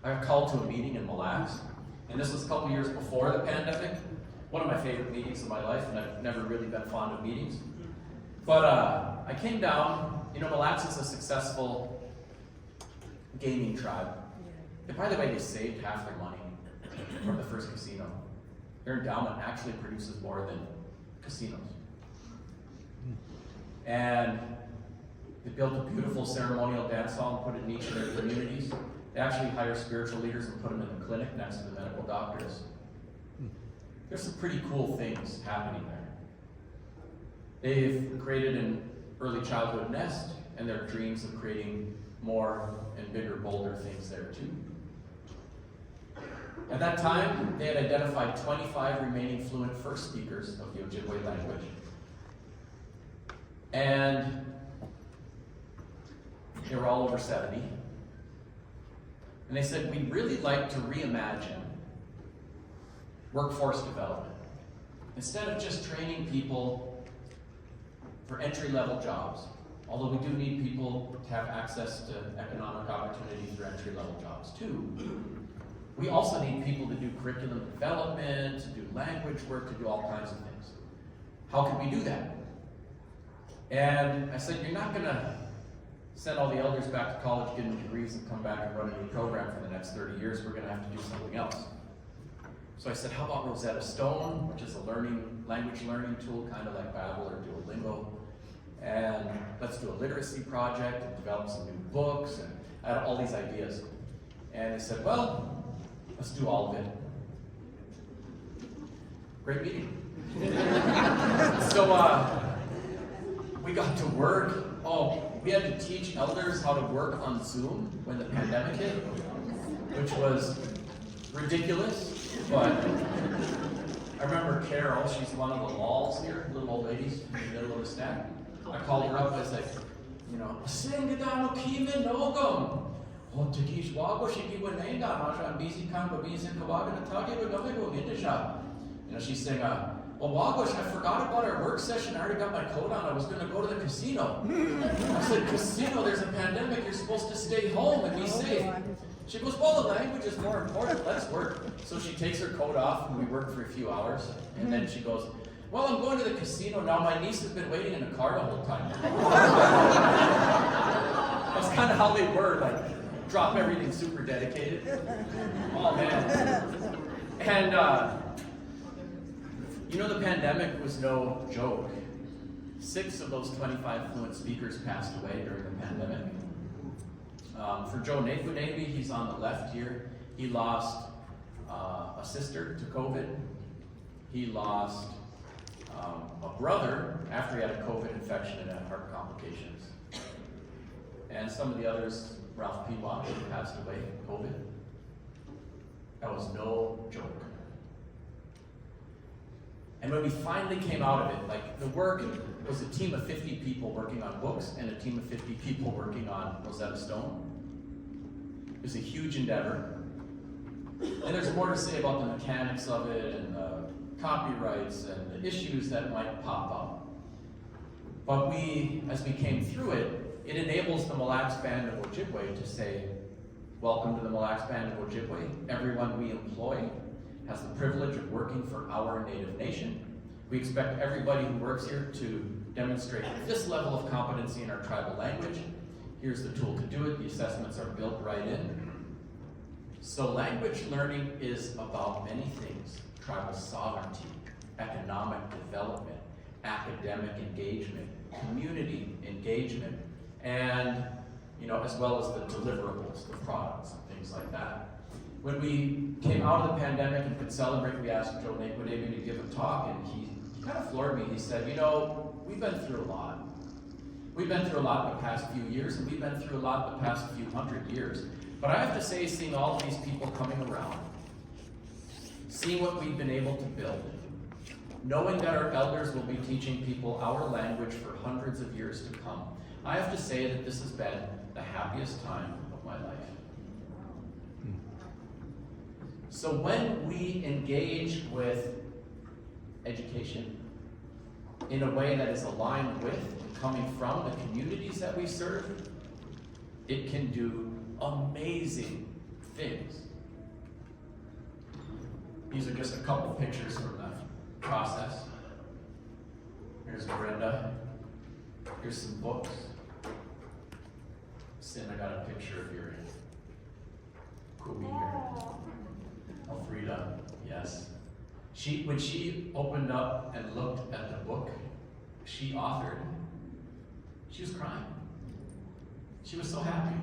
I got called to a meeting in Mille, and this was a couple years before the pandemic. One of my favorite meetings of my life, and I've never really been fond of meetings. But I came down, you know, Mille is a successful gaming tribe. And by the way, they saved half their money from the first casino. Their endowment actually produces more than casinos. And they built a beautiful ceremonial dance hall and put it in each of their communities. They actually hire spiritual leaders and put them in the clinic next to the medical doctors. There's some pretty cool things happening there. They've created an early childhood nest, and their dreams of creating more and bigger, bolder things there too. At that time, they had identified 25 remaining fluent first speakers of the Ojibwe language. And they were all over 70. And they said, we'd really like to reimagine workforce development. Instead of just training people for entry-level jobs, although we do need people to have access to economic opportunities for entry-level jobs too, we also need people to do curriculum development, to do language work, to do all kinds of things. How can we do that? And I said, you're not going to send all the elders back to college, get them degrees, and come back and run a new program for the next 30 years. We're going to have to do something else. So I said, how about Rosetta Stone, which is a language learning tool, kind of like Babbel or Duolingo. And let's do a literacy project and develop some new books, and I had all these ideas. And they said, well, let's do all of it. Great meeting. So we got to work. We had to teach elders how to work on Zoom when the pandemic hit, which was ridiculous. But I remember Carol, she's one of the lols here, little old ladies in the middle of the stack. I called her up, I was like, you know, Singedano Kimin Nogum. Oh, Takish Wago, she went named on Masha, busy Kango, busy Kawaga, and Taki, but nothing will get to shop. You know, she's saying, oh, Wagosh, I forgot about our work session. I already got my coat on. I was going to go to the casino. I said, casino, there's a pandemic. You're supposed to stay home and be safe. She goes, well, the language is more important. Let's work. So she takes her coat off, and we work for a few hours. And then she goes, well, I'm going to the casino now. My niece has been waiting in the car the whole time. That's kind of how they were, like, drop everything, super dedicated. Oh, man. And, you know, the pandemic was no joke. 6 of those 25 fluent speakers passed away during the pandemic. For Joe Navy, he's on the left here. He lost a sister to COVID. He lost a brother after he had a COVID infection and had heart complications. And some of the others, Ralph Pewash, passed away from COVID. That was no joke. And when we finally came out of it, like the work was a team of 50 people working on books and a team of 50 people working on Rosetta Stone. It was a huge endeavor. And there's more to say about the mechanics of it and the copyrights and the issues that might pop up. But as we came through it, it enables the Mille Band of Ojibwe to say, welcome to the Mille Band of Ojibwe. Everyone we employ has the privilege of working for our native nation. We expect everybody who works here to demonstrate this level of competency in our tribal language. Here's the tool to do it. The assessments are built right in. So language learning is about many things: tribal sovereignty, economic development, academic engagement, community engagement, and as well as the deliverables, the products, and things like that. When we came out of the pandemic and could celebrate, we asked Joe Naquadavian to give a talk, and he kind of floored me. He said, we've been through a lot. We've been through a lot in the past few years, and we've been through a lot in the past few hundred years. But I have to say, seeing all of these people coming around, seeing what we've been able to build, knowing that our elders will be teaching people our language for hundreds of years to come, I have to say that this has been the happiest time of my life. So when we engage with education in a way that is aligned with and coming from the communities that we serve, it can do amazing figs. These are just a couple pictures from the process. Here's Brenda. Here's some books. Sin, I got a picture of your Kubi here. Elfrida, yes. When she opened up and looked at the book she authored, she was crying. She was so happy.